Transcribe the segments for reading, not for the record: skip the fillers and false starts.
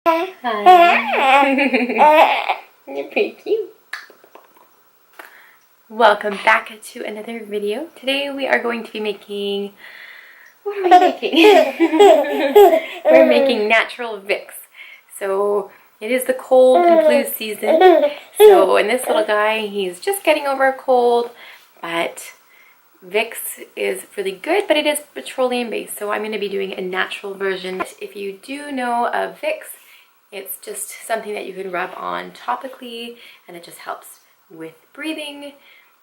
Hi. You're pretty cute. Welcome back to another video. Today we are going to be making... What are we making? We're making natural Vicks. So it is the cold and flu season. So in this little guy, he's just getting over a cold, but Vicks is really good, but it is petroleum based. So I'm going to be doing a natural version. If you do know of Vicks, it's just something that you can rub on topically, and it just helps with breathing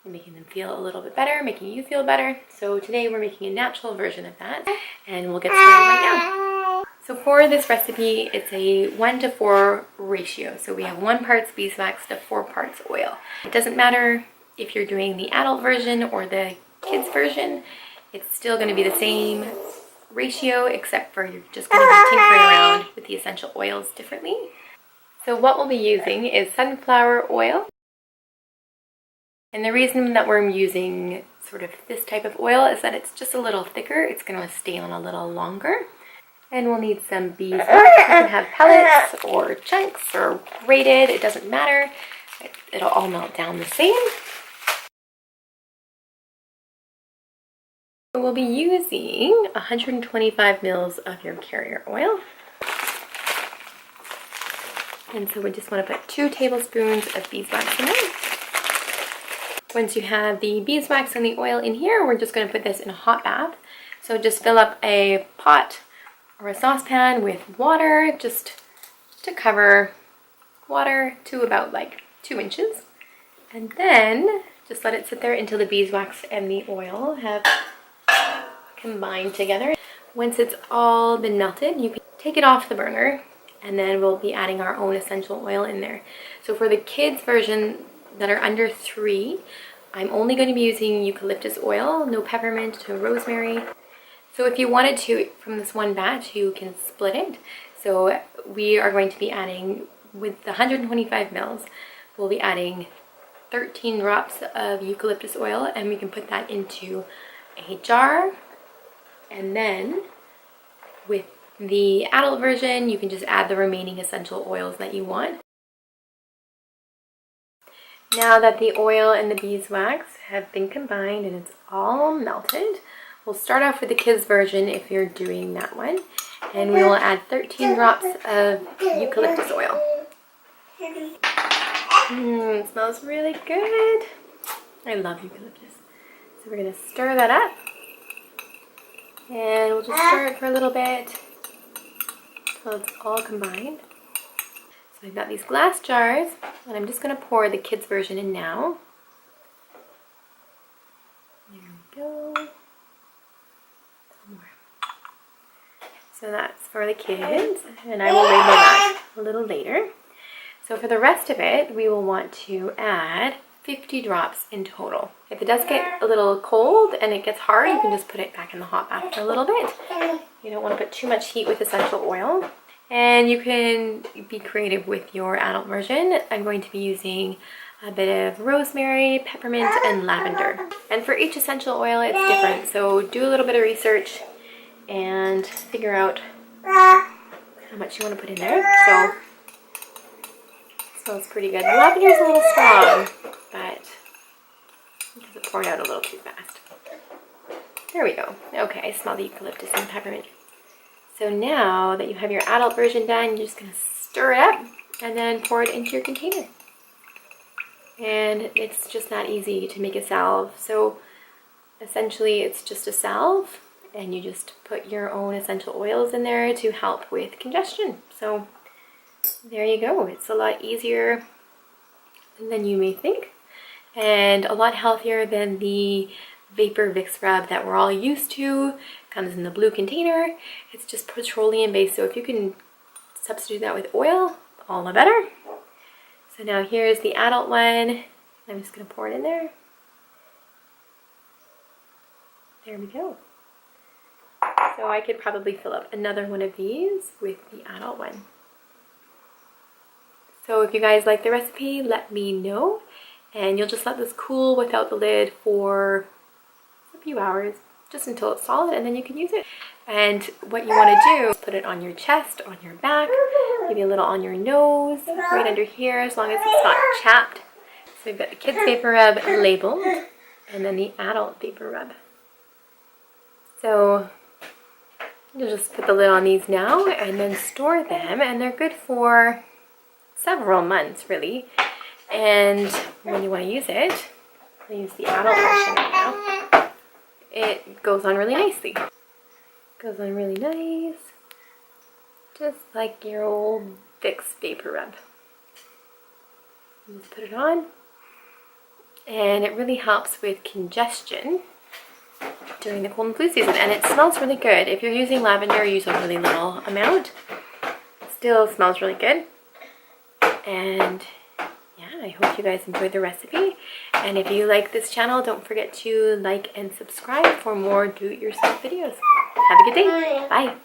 and making them feel a little bit better, making you feel better. So today we're making a natural version of that, and we'll get started right now. So for this recipe, it's a 1:4 ratio. So we have 1 part beeswax to 4 parts oil. It doesn't matter if you're doing the adult version or the kids version, it's still going to be the same ratio, except for you're just going to be tinkering around with the essential oils differently. So what we'll be using is sunflower oil. And the reason that we're using sort of this type of oil is that it's just a little thicker. It's going to stay on a little longer. And we'll need some beeswax. You can have pellets or chunks or grated. It doesn't matter. It'll all melt down the same. We'll be using 125 mils of your carrier oil. And so we just want to put 2 tablespoons of beeswax in there. Once you have the beeswax and the oil in here, we're just going to put this in a hot bath. So just fill up a pot or a saucepan with water, just to cover water to about like 2 inches. And then just let it sit there until the beeswax and the oil have combined together. Once it's all been melted, you can take it off the burner, and then we'll be adding our own essential oil in there. So for the kids version that are under 3, I'm only going to be using eucalyptus oil, no peppermint, no rosemary. So if you wanted to, from this one batch, you can split it. So we are going to be adding, with the 125 mils, we'll be adding 13 drops of eucalyptus oil, and we can put that into a jar. And then with the adult version, you can just add the remaining essential oils that you want. Now that the oil and the beeswax have been combined and it's all melted, we'll start off with the kids version if you're doing that one. And we will add 13 drops of eucalyptus oil. It smells really good. I love eucalyptus. So we're going to stir that up. And we'll just stir it for a little bit until it's all combined. So I've got these glass jars, and I'm just going to pour the kids version in now. There we go. Some more. So that's for the kids, and I will label that a little later. So for the rest of it, we will want to add 50 drops in total. If it does get a little cold and it gets hard, you can just put it back in the hot bath for a little bit. You don't want to put too much heat with essential oil. And you can be creative with your adult version. I'm going to be using a bit of rosemary, peppermint, and lavender. And for each essential oil, it's different. So do a little bit of research and figure out how much you want to put in there. So it smells pretty good. The lavender is a little strong, but because it poured out a little too fast. There we go. Okay, I smell the eucalyptus and peppermint. So now that you have your adult version done, you're just going to stir it up and then pour it into your container. And it's just that easy to make a salve. So essentially it's just a salve, and you just put your own essential oils in there to help with congestion. So there you go. It's a lot easier than you may think, and a lot healthier than the Vapor Vicks Rub that we're all used to. Comes in the blue container. It's just petroleum based, so if you can substitute that with oil, all the better. So now here's the adult one. I'm just going to pour it in there. There we go. So I could probably fill up another one of these with the adult one. So if you guys like the recipe, let me know. And you'll just let this cool without the lid for a few hours, just until it's solid, and then you can use it. And what you want to do is put it on your chest, on your back, Maybe a little on your nose, right under here, as long as it's not chapped. So we've got the Kids Vapor Rub labeled, and then the Adult Vapor Rub. So you'll just put the lid on these now and then store them, and they're good for several months really. And when you want to use it, I'll use the adult version right now. It goes on really nicely. Goes on really nice, just like your old Vicks Vapor Rub. Just put it on, and it really helps with congestion during the cold and flu season, and it smells really good. If you're using lavender, use a really little amount. It still smells really good. And yeah, I hope you guys enjoyed the recipe. And if you like this channel, don't forget to like and subscribe for more do-it-yourself videos. Have a good day. Bye.